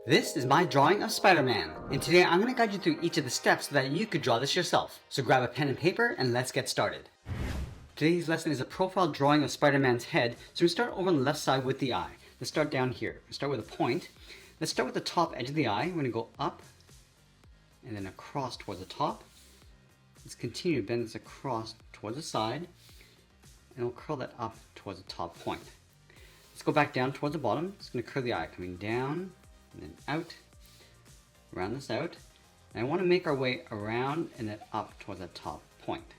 This is my drawing of Spider-Man, and today I'm going to guide you through each of the steps so that you could draw this yourself. So grab a pen and paper and let's get started. Today's lesson is a profile drawing of Spider-Man's head, so we start over on the left side with the eye. Let's start down here. We'll start with a point. Let's start with the top edge of the eye. We're going to go up and then across towards the top. Let's continue to bend this across towards the side, and we'll curl that up towards the top point. Let's go back down towards the bottom. It's going to curl the eye coming down and then out, round this out, and I want to make our way around and then up towards that top point.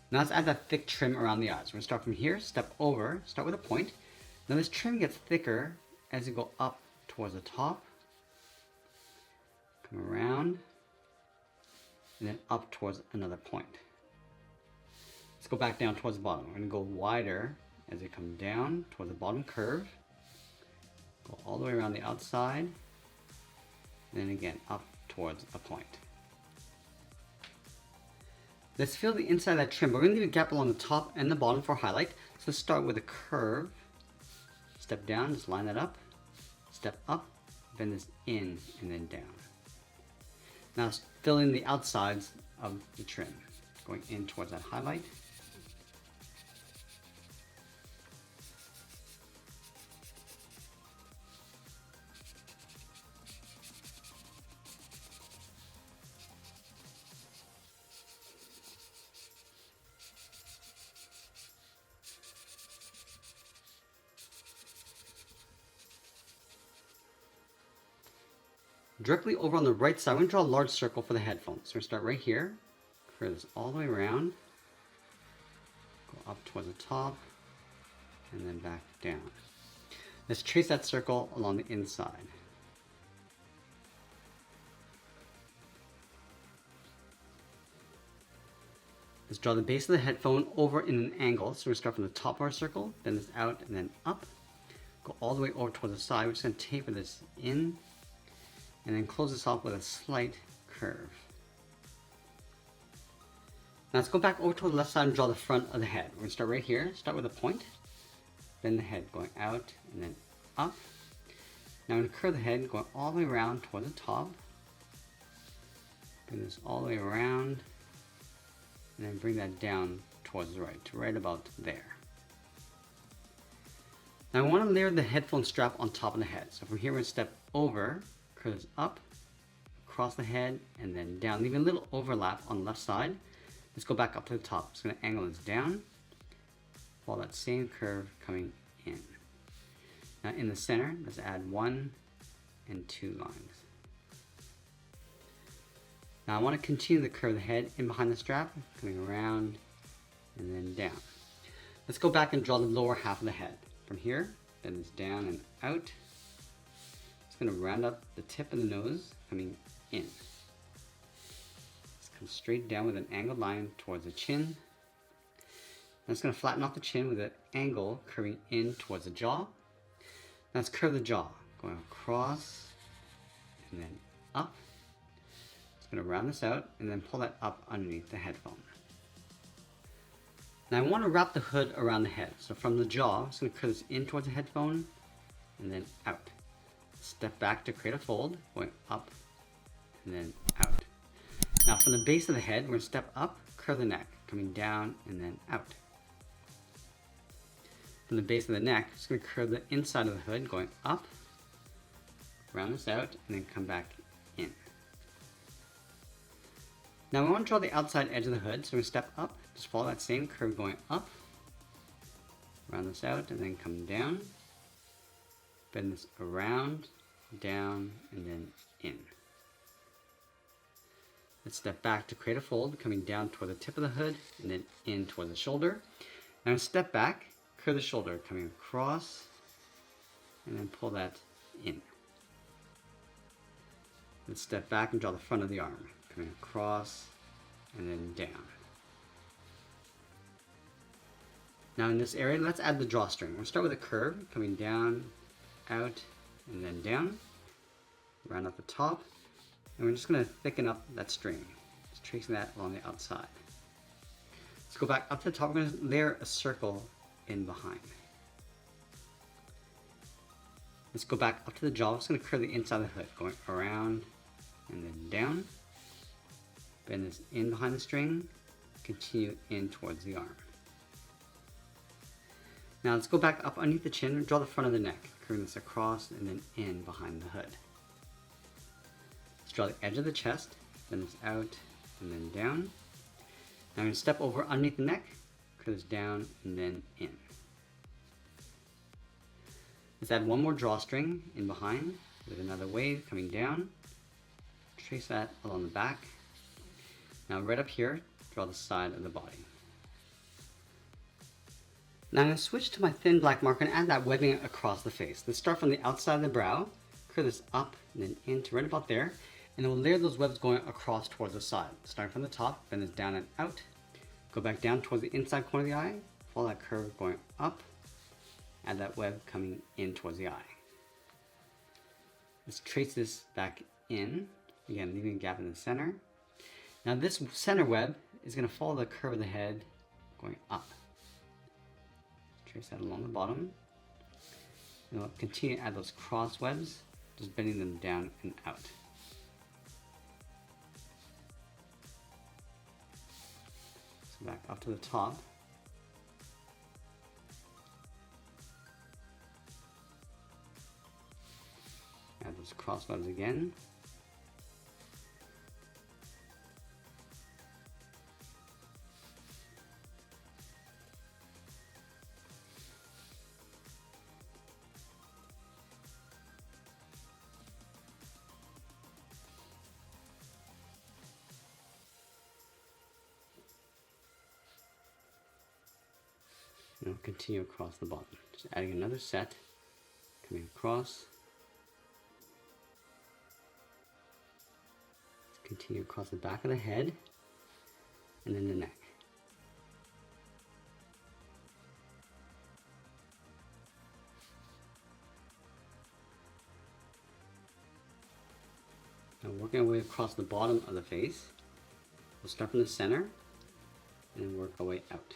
Now let's add that thick trim around the eyes. We're going to start from here, step over, start with a point. Now this trim gets thicker as you go up towards the top, come around, and then up towards another point. Let's go back down towards the bottom. We're going to go wider as you come down towards the bottom curve. Go all the way around the outside, and then again up towards a point. Let's fill the inside of that trim. We're going to leave a gap along the top and the bottom for highlight. So let's start with a curve. Step down, just line that up. Step up, bend this in and then down. Now let's fill in the outsides of the trim, going in towards that highlight. Directly over on the right side, we're going to draw a large circle for the headphones. So we're going to start right here, curve this all the way around, go up towards the top, and then back down. Let's trace that circle along the inside. Let's draw the base of the headphone over in an angle. So we're going to start from the top of our circle, bend this out and then up, go all the way over towards the side. We're just going to taper this in, and then close this off with a slight curve. Now let's go back over to the left side and draw the front of the head. We're going to start right here, start with a point, bend the head going out and then up. Now I'm going to curve the head going all the way around toward the top, bring this all the way around, and then bring that down towards the right, to right about there. Now I want to layer the headphone strap on top of the head. So from here we're going to step over, curve this up, across the head, and then down, leaving a little overlap on the left side. Let's go back up to the top. It's going to angle this down, follow that same curve coming in. Now in the center, let's add 1 and 2 lines. Now I want to continue the curve of the head in behind the strap, coming around and then down. Let's go back and draw the lower half of the head. From here, bend this down and out. It's going to round up the tip of the nose, coming in. Let's come straight down with an angled line towards the chin. Now it's going to flatten off the chin with an angle curving in towards the jaw. Now let's curve the jaw, going across and then up. It's going to round this out and then pull that up underneath the headphone. Now I want to wrap the hood around the head. So from the jaw, I'm just going to curve this in towards the headphone and then out. Step back to create a fold, going up and then out. Now from the base of the head, we're going to step up, curve the neck, coming down and then out. From the base of the neck, just going to curve the inside of the hood, going up, round this out, and then come back in. Now we want to draw the outside edge of the hood, so we step up, just follow that same curve going up, round this out, and then come down, bend this around, down, and then in. Let's step back to create a fold, coming down toward the tip of the hood, and then in toward the shoulder. Now step back, curve the shoulder, coming across, and then pull that in. Let's step back and draw the front of the arm, coming across, and then down. Now in this area, let's add the drawstring. We'll start with a curve, coming down, out, and then down, round up the top, and we're just going to thicken up that string, just tracing that along the outside. Let's go back up to the top. We're going to layer a circle in behind. Let's go back up to the jaw. I'm just going to curve the inside of the hood, going around and then down. Bend this in behind the string, continue in towards the arm. Now let's go back up underneath the chin and draw the front of the neck, curving this across and then in behind the hood. Let's draw the edge of the chest, bend this out and then down. Now I'm going to step over underneath the neck, curve this down and then in. Let's add one more drawstring in behind with another wave coming down. Trace that along the back. Now right up here, draw the side of the body. Now I'm going to switch to my thin black marker and add that webbing across the face. Let's start from the outside of the brow, curve this up and then into right about there, and then we'll layer those webs going across towards the side. Starting from the top, bend this down and out, go back down towards the inside corner of the eye, follow that curve going up, add that web coming in towards the eye. Let's trace this back in, again leaving a gap in the center. Now this center web is going to follow the curve of the head going up. Trace that along the bottom. And we'll continue to add those cross webs, just bending them down and out. So back up to the top. Add those cross webs again. And we'll continue across the bottom. Just adding another set, coming across. Continue across the back of the head and then the neck. Now working our way across the bottom of the face. We'll start from the center and then work our way out.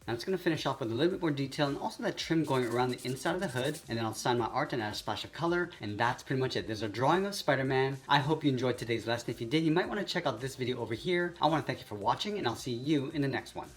Now it's going to finish off with a little bit more detail and also that trim going around the inside of the hood, and then I'll sign my art and add a splash of color, and that's pretty much it. There's a drawing of Spider-Man. I hope you enjoyed today's lesson. If you did, you might want to check out this video over here. I want to thank you for watching, and I'll see you in the next one.